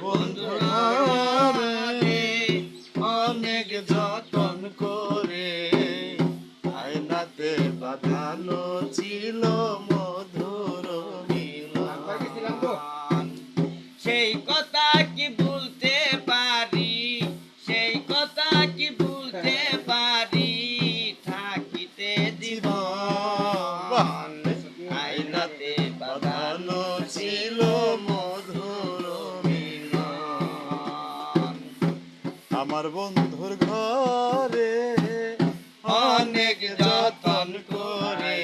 বন্ধুর ঘরে অনেক যতন করে আয়নাতে বাঁধানো ছিল মধুর মিলন। সেই কথা কি ভুলতে পারি, সেই কথা কি ভুলতে পারি, থাকিতে জীবন আয়নাতে বাঁধানো ছিল মধুর মিলন। আমার বন্ধুর ঘরে অনেক যতন করে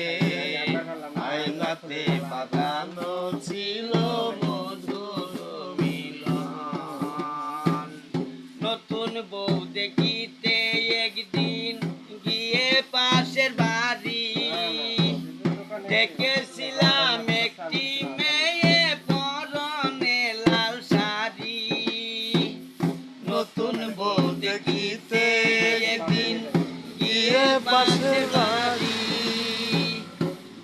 আয়নাতে বাঁধানো ছিল মধুর মিলন। নতুন বউ দেখিতে একদিন গিয়ে পাশের বাড়ি, দেখেছিলাম একটি মেয়ে পরনে লাল শাড়ি। নতুন বউ দেখিতে একদিন গিয়ে পাশের বাড়ি,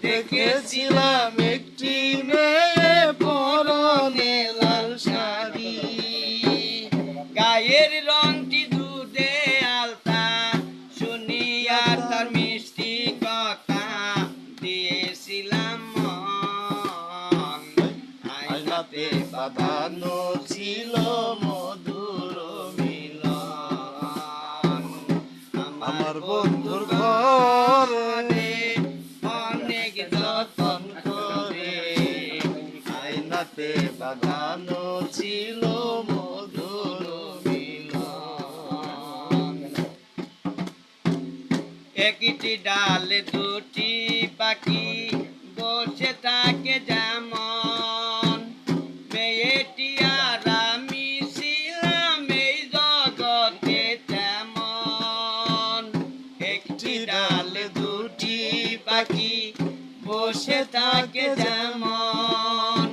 দেখেছিলাম একটি মেয়ে পরনে লাল শাড়ি। গায়ের রংটি দুধে আলতা, শুনিয়া তার মিষ্টি কথা দিয়েছিলাম মন। আয়নাতে বাঁধানো ছিল মধুর মিলন। আমার বন্ধুর ঘরে অনেক যতন করে আয়নাতে বাঁধানো ছিল মধুর মিলন। একটি ডালে দুটি পাখি বসে থাকে যেমন, মেয়েটি আর আমি ছিলাম এই জগতে তেমন। একটি ডালে দুটি পাখি বসে থাকে যেমন,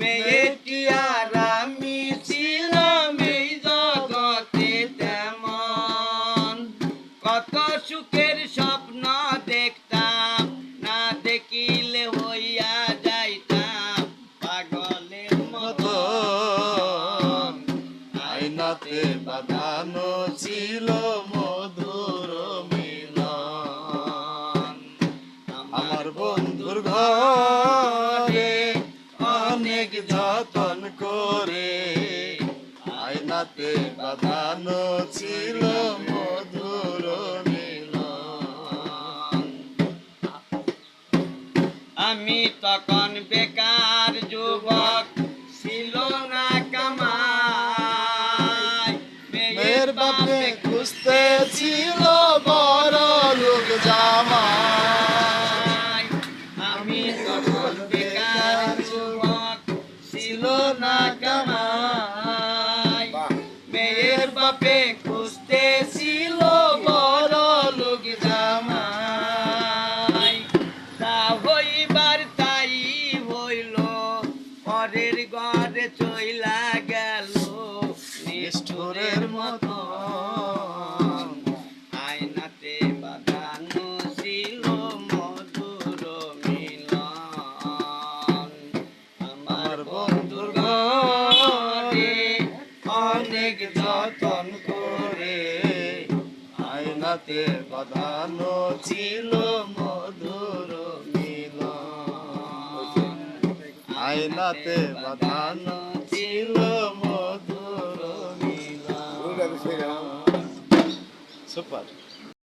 মেয়েটি আর আমি ছিলাম এই জগতে তেমন। কত সুখের স্বপ্ন দেখতাম, না দেখিলে হইয়া যাইতাম পাগলের মতো। আয়নাতে বাঁধানো ছিল মধুর মিলন। আমার বন্ধুর ঘরে অনেক যতন করে আয়নাতে বাঁধানো ছিল মধুর মিলন। আমি তখন বেকার যুবক, ছিল না কামাই, মেয়ের বাপে খুঁজতে ছিল বড় লোক জামাই। আমি তখন বেকার যুবক, ছিল না কামাই, মেয়ের বাপে খুঁজতে ছিল বড় লোক জামাই। তা হইবার তাই হইল, পরের ঘরে চইলা গেল নিষ্ঠুরের মতো। আয়নাতে বাঁধানো ছিল মধুর মিলন। আমার বন্ধুর ঘরে অনেক যতন করে আয়নাতে বাঁধানো ছিল মধুর মিলন। আয়নাতে বাঁধানো ছিল মধুর মিলন। সুপার।